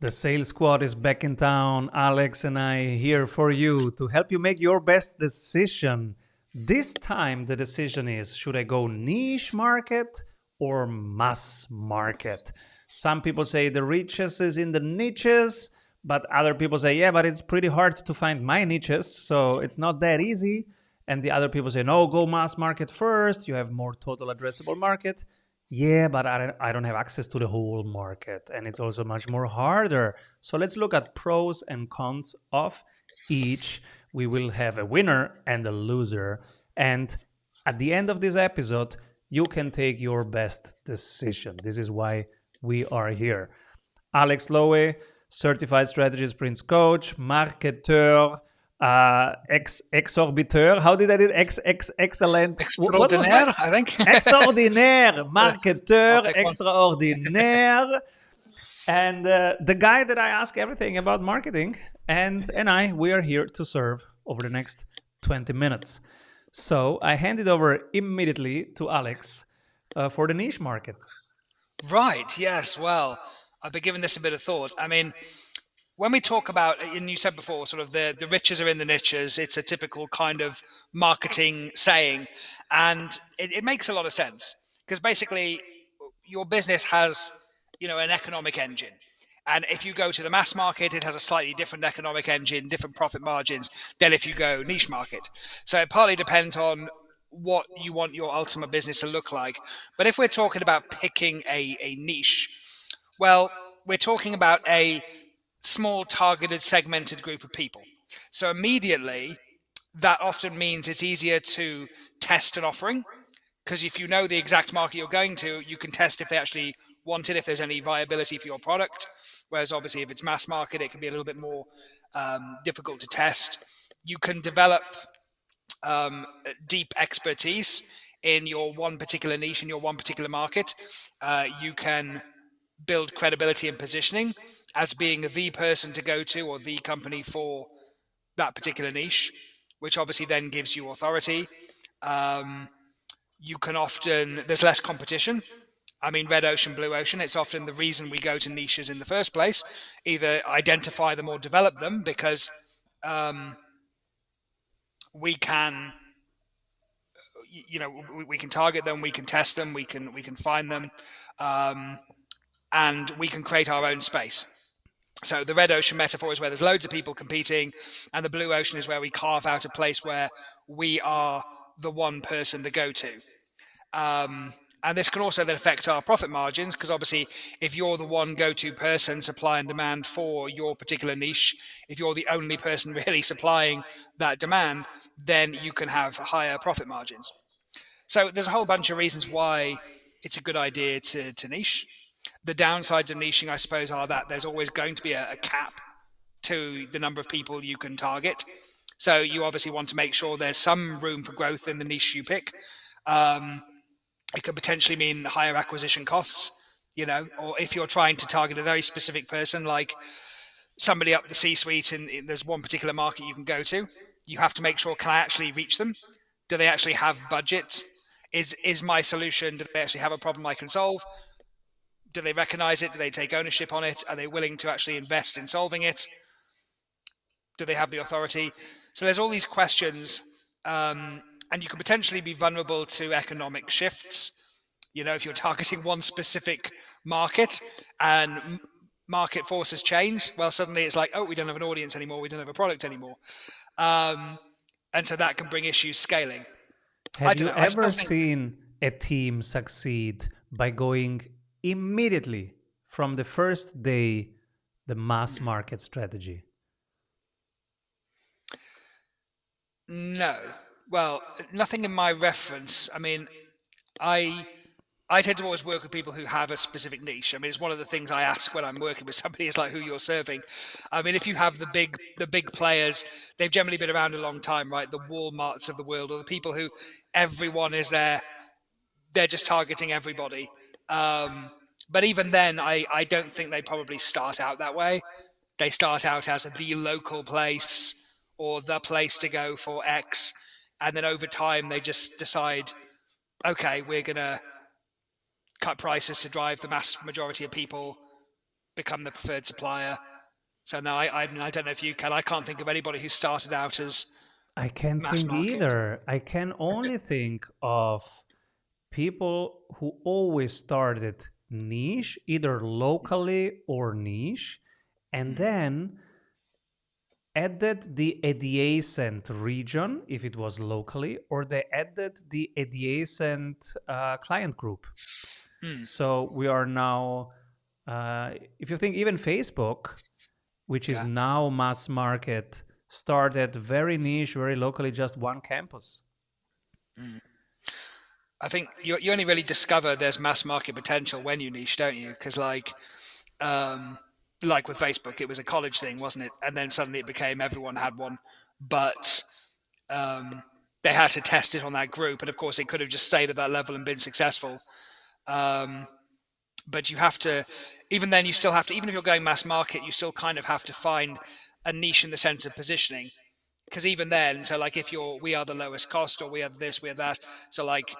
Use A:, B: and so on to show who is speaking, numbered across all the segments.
A: The sales squad is back in town. Alex and I here for you to help you make your best decision. This time, the decision is, should I go niche market or mass market? Some people say the riches is in the niches, but other people say, yeah, but it's pretty hard to find my niches, so it's not that easy. And the other people say, no, go mass market first. You have more total addressable market. Yeah, but I don't have access to the whole market, and it's also much more harder. So let's look at pros and cons of each. We will have a winner and a loser. And at the end of this episode, you can take your best decision. This is why we are here. Alex Lowe, certified strategist Prince coach, marketeur, exorbiteur. How did I do it? Excellent.
B: Extraordinaire, I think.
A: Extraordinaire. Marketeur,
B: I'll take one.
A: extraordinaire. And the guy that I ask everything about marketing, and we are here to serve over the next 20 minutes. So I hand it over immediately to Alex for the niche market.
B: Right, yes, well, I've been giving this a bit of thought. I mean, when we talk about, and you said before, sort of the riches are in the niches, it's a typical kind of marketing saying, and it makes a lot of sense, because basically your business has, an economic engine. And if you go to the mass market, it has a slightly different economic engine, different profit margins than if you go niche market. So it partly depends on what you want your ultimate business to look like. But if we're talking about picking a niche, well, we're talking about a small, targeted, segmented group of people. So immediately, that often means it's easier to test an offering, because if you know the exact market you're going to, you can test if they actually want it, if there's any viability for your product. Whereas obviously if it's mass market, it can be a little bit more difficult to test. You can develop deep expertise in your one particular niche, in your one particular market. You can build credibility and positioning as being the person to go to or the company for that particular niche, which obviously then gives you authority. You can often, there's less competition. I mean, red ocean, blue ocean, it's often the reason we go to niches in the first place. Either identify them or develop them, because we can, we can target them, we can test them, we can find them, and we can create our own space. So the red ocean metaphor is where there's loads of people competing, and the blue ocean is where we carve out a place where we are the one person to go to. And this can also then affect our profit margins, because obviously if you're the one go-to person, supply and demand for your particular niche, if you're the only person really supplying that demand, then you can have higher profit margins. So there's a whole bunch of reasons why it's a good idea to niche. The downsides of niching, I suppose, are that there's always going to be a cap to the number of people you can target. So you obviously want to make sure there's some room for growth in the niche you pick. It could potentially mean higher acquisition costs, or if you're trying to target a very specific person, like somebody up the C-suite, and there's one particular market you can go to, you have to make sure, can I actually reach them? Do they actually have budget? Is my solution, do they actually have a problem I can solve? Do they recognize it? Do they take ownership on it? Are they willing to actually invest in solving it? Do they have the authority? So there's all these questions, and you can potentially be vulnerable to economic shifts. If you're targeting one specific market and market forces change, well, suddenly it's like, oh, we don't have an audience anymore, we don't have a product anymore. And so that can bring issues scaling.
A: Have you ever seen a team succeed by going immediately from the first day the mass market strategy?
B: No. Well, nothing in my reference. I mean, I tend to always work with people who have a specific niche. I mean, it's one of the things I ask when I'm working with somebody is like who you're serving. I mean, if you have the big players, they've generally been around a long time, right? The Walmarts of the world, or the people who everyone is there, they're just targeting everybody. But even then, I don't think they probably start out that way. They start out as the local place or the place to go for X. And then over time, they just decide, okay, we're going to cut prices to drive the mass majority of people become the preferred supplier. So no, I mean, I don't know if you can. I can't think of anybody who started out as
A: I can't
B: mass
A: think
B: market.
A: either. I can only think of people who always started niche, either locally or niche, and then added the adjacent region if it was locally, or they added the adjacent client group. So we are now, if you think even Facebook, which is
B: Yeah.
A: now mass market, started very niche, very locally, just one campus.
B: I think you only really discover there's mass market potential when you niche, don't you? Because like with Facebook, it was a college thing, wasn't it? And then suddenly it became everyone had one, but um, they had to test it on that group, and of course it could have just stayed at that level and been successful. Um, but you have to, even then, you still have to, even if you're going mass market, you still kind of have to find a niche in the sense of positioning. Because even then, so like if we are the lowest cost, or we are this, we are that. So like,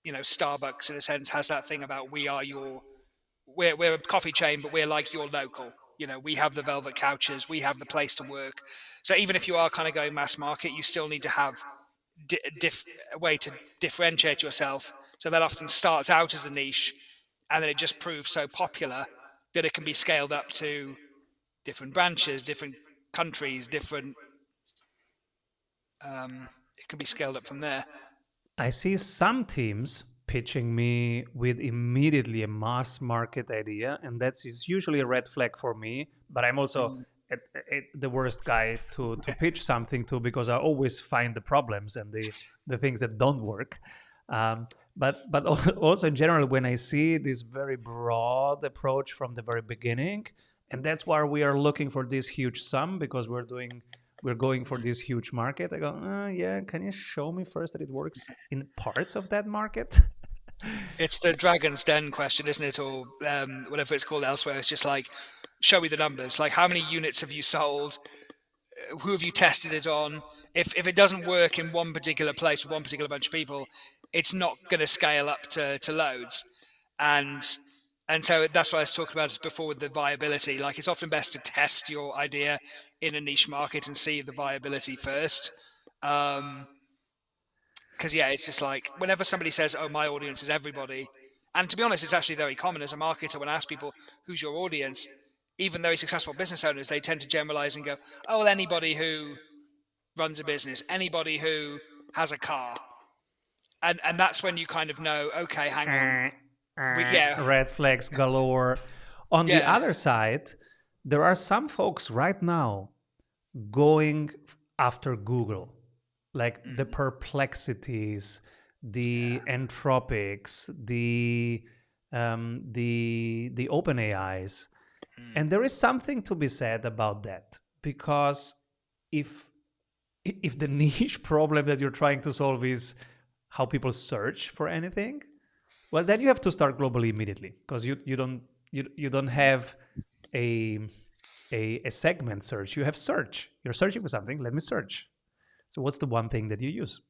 B: Starbucks in a sense has that thing about we're a coffee chain, but we're like your local. We have the velvet couches, we have the place to work. So even if you are kind of going mass market, you still need to have a way to differentiate yourself. So that often starts out as a niche, and then it just proves so popular that it can be scaled up to different branches, different countries, different. It can be scaled up from there.
A: I see some teams pitching me with immediately a mass market idea, and that's is usually a red flag for me. But I'm also the worst guy to pitch something to, because I always find the problems and the things that don't work. But also in general, when I see this very broad approach from the very beginning, and that's why we are looking for this huge sum, because we're going for this huge market. I go, yeah, can you show me first that it works in parts of that market?
B: It's the Dragon's Den question, isn't it? Or whatever it's called elsewhere. It's just like, show me the numbers. Like, how many units have you sold? Who have you tested it on? If it doesn't work in one particular place with one particular bunch of people, it's not going to scale up to loads. And so that's what I was talking about before with the viability. Like, it's often best to test your idea in a niche market and see the viability first. Because yeah, it's just like whenever somebody says, "Oh, my audience is everybody," and to be honest, it's actually very common as a marketer when I ask people, "Who's your audience?" Even very successful business owners, they tend to generalize and go, "Oh, well, anybody who runs a business, anybody who has a car," and that's when you kind of know, okay, hang on, yeah,
A: Red flags galore. On the
B: yeah,
A: other side, there are some folks right now going after Google, like the Perplexities, the Anthropics, the Open AIs, and there is something to be said about that, because if the niche problem that you're trying to solve is how people search for anything, well, then you have to start globally immediately, because you don't have a a segment search. You have search. You're searching for something. Let me search. So what's the one thing that you use?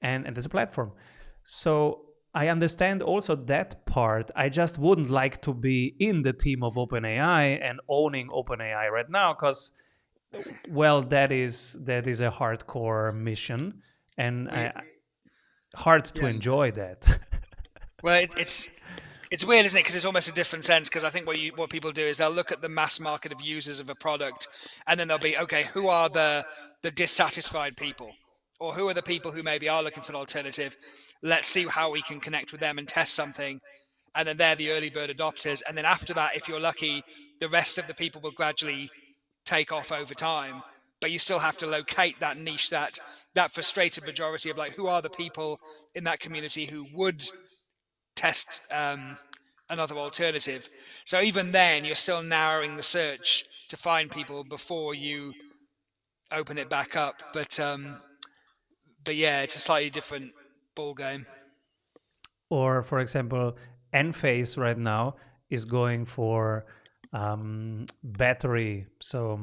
A: And there's a platform. So I understand also that part. I just wouldn't like to be in the team of OpenAI and owning OpenAI right now, because, well, that is a hardcore mission, and hard to
B: yeah.
A: enjoy that.
B: Well, it's weird, isn't it? Because it's almost a different sense. Because I think what people do is they'll look at the mass market of users of a product, and then they'll be, okay, who are the dissatisfied people, or who are the people who maybe are looking for an alternative? Let's see how we can connect with them and test something. And then they're the early bird adopters. And then after that, if you're lucky, the rest of the people will gradually take off over time. But you still have to locate that niche, that frustrated majority of like, who are the people in that community who would test another alternative. So even then, you're still narrowing the search to find people before you open it back up. But yeah, it's a slightly different ball game.
A: Or, for example, Enphase right now is going for battery. So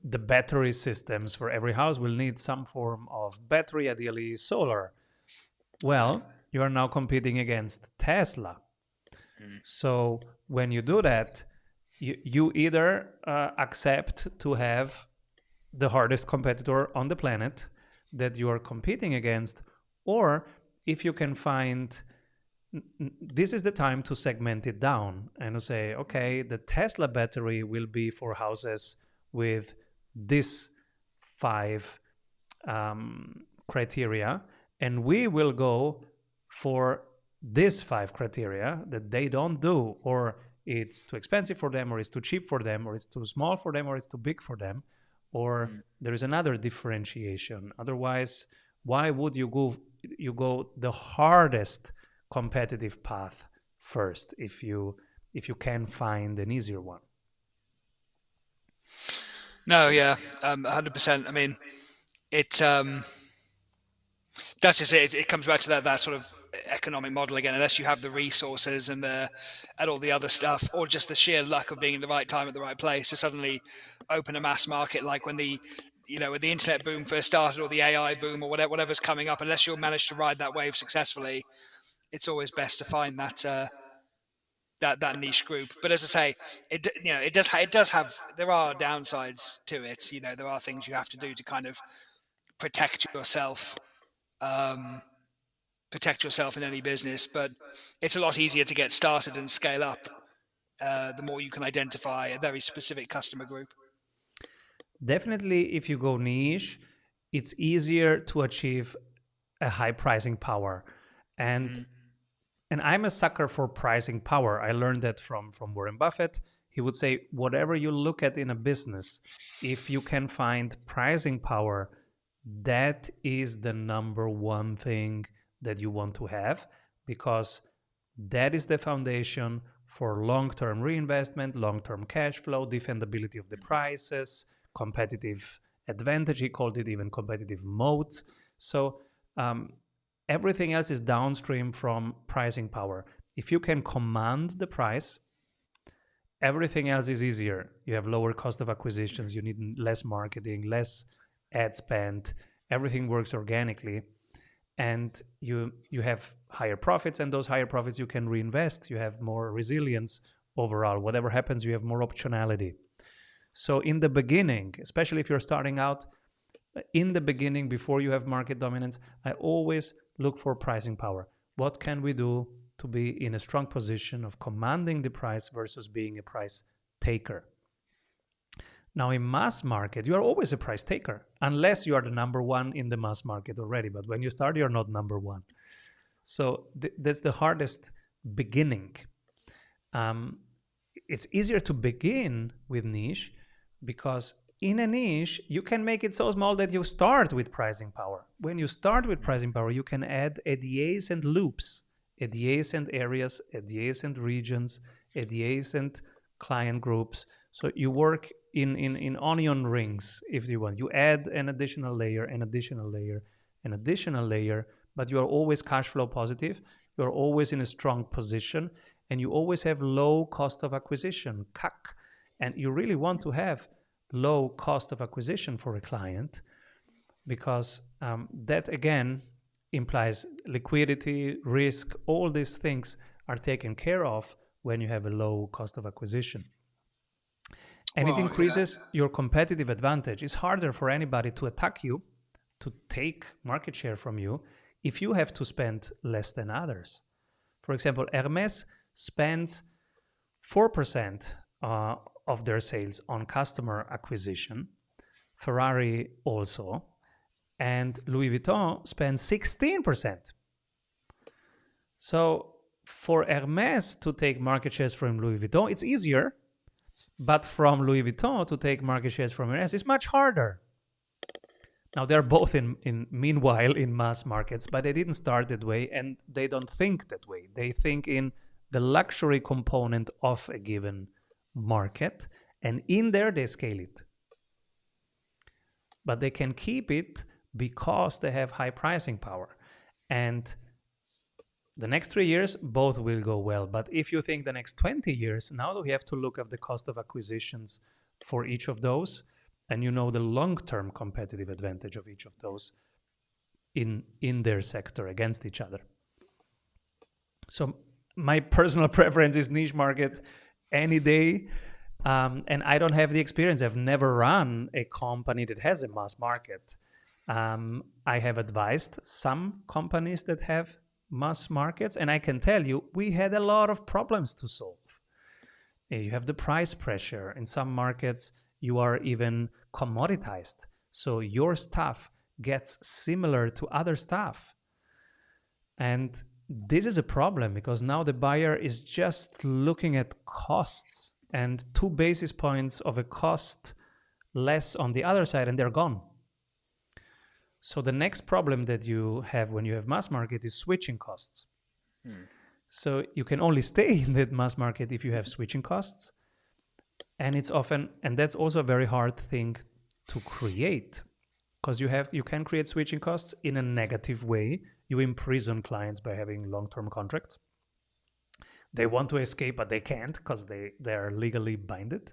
A: the battery systems for every house will need some form of battery, ideally solar. Well, you are now competing against Tesla. So when you do that, you either accept to have the hardest competitor on the planet that you are competing against, or if you can find, this is the time to segment it down and to say, okay, the Tesla battery will be for houses with this 5 criteria, and we will go for this 5 criteria that they don't do, or it's too expensive for them, or it's too cheap for them, or it's too small for them, or it's too big for them, or there is another differentiation. Otherwise, why would you go the hardest competitive path first if you can find an easier one?
B: No, yeah, 100%. I mean, it that's just it. It comes back to that sort of economic model again. Unless you have the resources and all the other stuff, or just the sheer luck of being in the right time at the right place to suddenly open a mass market, like when the internet boom first started, or the AI boom, or whatever's coming up. Unless you'll manage to ride that wave successfully, it's always best to find that niche group. But as I say, it does have, there are downsides to it. There are things you have to do to kind of protect yourself. Protect yourself in any business, but it's a lot easier to get started and scale up the more you can identify a very specific customer group.
A: Definitely, if you go niche, it's easier to achieve a high pricing power. And I'm a sucker for pricing power. I learned that from Warren Buffett. He would say, whatever you look at in a business, if you can find pricing power, that is the number one thing that you want to have, because that is the foundation for long-term reinvestment, long-term cash flow, defendability of the prices, competitive advantage. He called it even competitive moats. So everything else is downstream from pricing power. If you can command the price, everything else is easier. You have lower cost of acquisitions, you need less marketing, less ad spend, everything works organically, and you have higher profits, and those higher profits you can reinvest. You have more resilience overall. Whatever happens, you have more optionality. So in the beginning, especially if you're starting out, in the beginning, before you have market dominance, I always look for pricing power. What can we do to be in a strong position of commanding the price versus being a price taker? Now, in mass market, you are always a price taker, unless you are the number one in the mass market already. But when you start, you're not number one. So that's the hardest beginning. It's easier to begin with niche, because in a niche, you can make it so small that you start with pricing power. When you start with pricing power, you can add adjacent loops, adjacent areas, adjacent regions, adjacent client groups. So you work in onion rings, if you want. You add an additional layer, an additional layer, an additional layer, but you are always cash flow positive. You're always in a strong position, and you always have low cost of acquisition, CAC. And you really want to have low cost of acquisition for a client, because that again implies liquidity, risk, all these things are taken care of when you have a low cost of acquisition. And it increases your competitive advantage. It's harder for anybody to attack you, to take market share from you, if you have to spend less than others. For example, Hermes spends 4% of their sales on customer acquisition, Ferrari also, and Louis Vuitton spends 16%. So for Hermes to take market shares from Louis Vuitton, it's easier, but from Louis Vuitton to take market shares from Hermes is much harder. Now, they're both meanwhile in mass markets, but they didn't start that way, and they don't think that way. They think in the luxury component of a given market, and in there they scale it. But they can keep it because they have high pricing power. And the next 3 years, both will go well. But if you think the next 20 years, now we have to look at the cost of acquisitions for each of those, and you know the long-term competitive advantage of each of those in their sector against each other. So My personal preference is niche market any day. And I don't have the experience. I've never run a company that has a mass market. I have advised some companies that have mass markets, and I can tell you, we had a lot of problems to solve. You have the price pressure. In some markets, you are even commoditized. So your stuff gets similar to other stuff. And this is a problem because now the buyer is just looking at costs and 2 basis points of a cost less on the other side, and they're gone. So the next problem that you have when you have mass market is switching costs. So you can only stay in that mass market if you have switching costs. And it's often, and that's also a very hard thing to create, because you can create switching costs in a negative way. You imprison clients by having long-term contracts. They want to escape, but they can't because they are legally binded.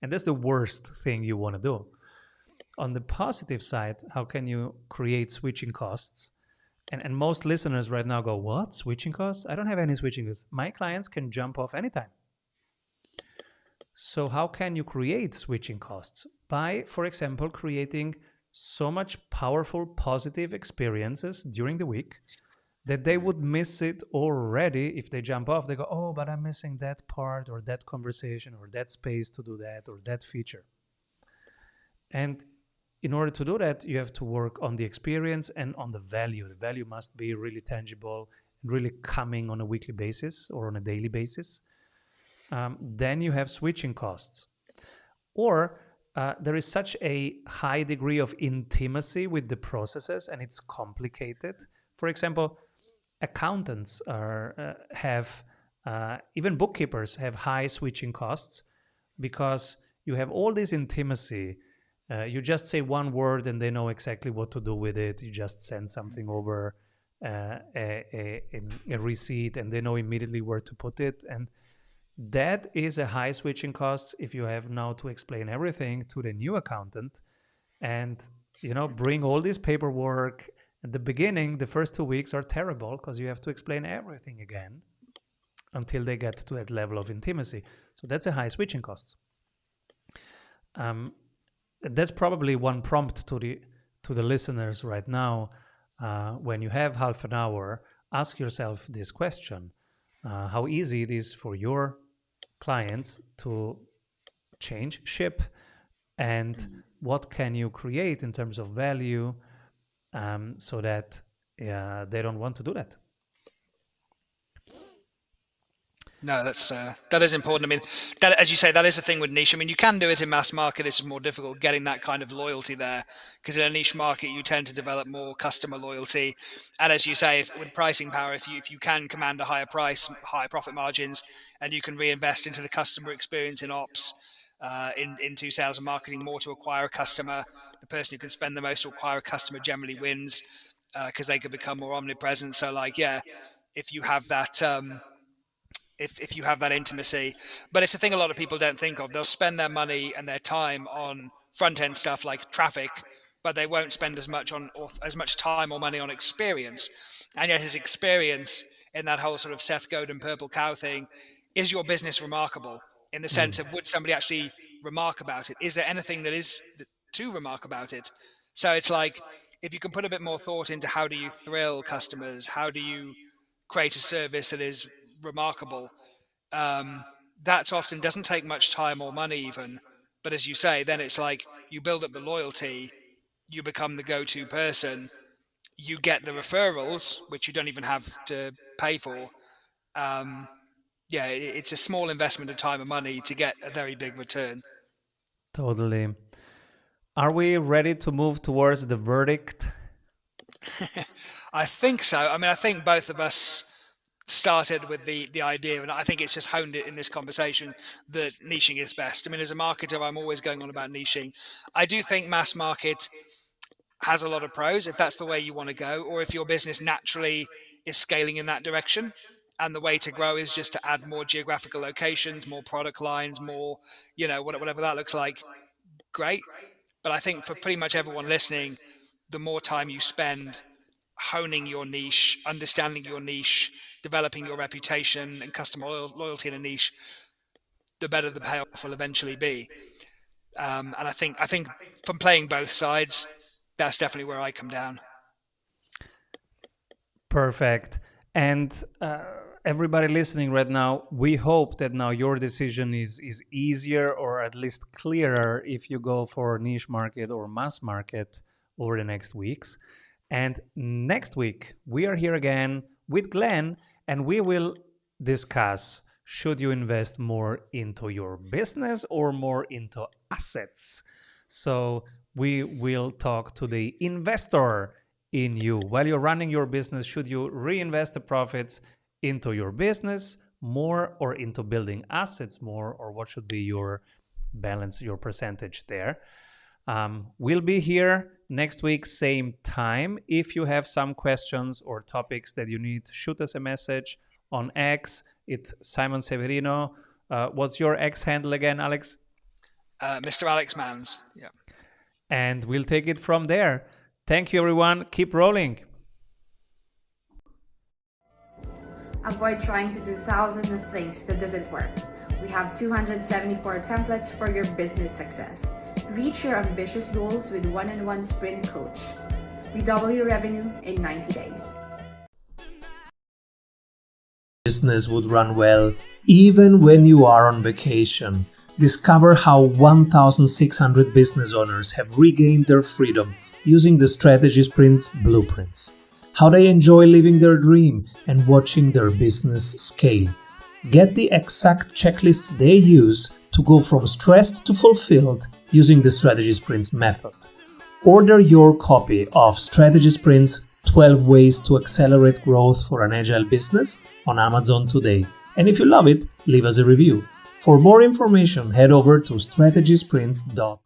A: And that's the worst thing you want to do. On the positive side, how can you create switching costs? And most listeners right now go, what? Switching costs? I don't have any switching costs. My clients can jump off anytime. So how can you create switching costs? By, for example, creating so much powerful positive experiences during the week that they would miss it already if they jump off. They go, oh, but I'm missing that part or that conversation or that space to do that or that feature. And in order to do that, you have to work on the experience and on the value. The value must be really tangible and really coming on a weekly basis or on a daily basis. Then you have switching costs. Or there is such a high degree of intimacy with the processes and it's complicated. For example, accountants have, even bookkeepers have high switching costs because you have all this intimacy. You just say one word and they know exactly what to do with it. You just send something over a receipt and they know immediately where to put it. And that is a high switching cost if you have now to explain everything to the new accountant and bring all this paperwork. At the beginning, the first 2 weeks are terrible because you have to explain everything again until they get to that level of intimacy. So that's a high switching cost. That's probably one prompt to the listeners right now. When you have half an hour, ask yourself this question: how easy it is for your clients to change ship, and what can you create in terms of value so that they don't want to do that.
B: No, that is important. I mean, that, as you say, that is the thing with niche. I mean, you can do it in mass market. It's more difficult getting that kind of loyalty there, because in a niche market, you tend to develop more customer loyalty. And as you say, with pricing power, if you can command a higher price, higher profit margins, and you can reinvest into the customer experience in ops, into sales and marketing more to acquire a customer, the person who can spend the most to acquire a customer generally wins, because they can become more omnipresent. So, like, yeah, if you have that. If you have that intimacy. But it's a thing a lot of people don't think of. They'll spend their money and their time on front end stuff like traffic, but they won't spend as much on or as much time or money on experience. And yet, his experience in that whole sort of Seth Godin purple cow thing is your business remarkable in the sense of, would somebody actually remark about it? Is there anything that is to remark about it? So it's like, if you can put a bit more thought into how do you thrill customers, how do you create a service that is remarkable, um, that often doesn't take much time or money even. But as you say, then it's like you build up the loyalty, you become the go-to person, you get the referrals, which you don't even have to pay for. um, yeah, it's a small investment of time and money to get a very big return.
A: Totally. Are we ready to move towards the verdict?
B: I think so. I mean, I think both of us started with the idea, and I think it's just honed it in this conversation that niching is best. I mean, as a marketer, I'm always going on about niching. I do think mass market has a lot of pros if that's the way you want to go, or if your business naturally is scaling in that direction. And the way to grow is just to add more geographical locations, more product lines, more, whatever that looks like. Great. But I think for pretty much everyone listening, the more time you spend honing your niche, understanding your niche, developing your reputation and customer loyalty in a niche, the better the payoff will eventually be. And I think from playing both sides, that's definitely where I come down.
A: Perfect. And everybody listening right now, we hope that now your decision is easier or at least clearer if you go for niche market or mass market over the next weeks. And next week, we are here again with Glenn, and we will discuss, should you invest more into your business or more into assets? So we will talk to the investor in you. While you're running your business, should you reinvest the profits into your business more or into building assets more, or what should be your balance, your percentage there? We'll be here next week, same time. If you have some questions or topics that you need, shoot us a message on X. It's Simon Severino. What's your X handle again, Alex?
B: Mr. Alex Manns. Yeah.
A: And we'll take it from there. Thank you, everyone. Keep rolling.
C: Avoid trying to do thousands of things that doesn't work. We have 274 templates for your business success. Reach your ambitious goals with one-on-one sprint coach. We double your revenue in 90 days.
D: Business would run well even when you are on vacation. Discover how 1,600 business owners have regained their freedom using the Strategy Sprints blueprints. How they enjoy living their dream and watching their business scale. Get the exact checklists they use to go from stressed to fulfilled using the Strategy Sprints method. Order your copy of Strategy Sprints 12 Ways to Accelerate Growth for an Agile Business on Amazon today. And if you love it, leave us a review. For more information, head over to strategysprints.com.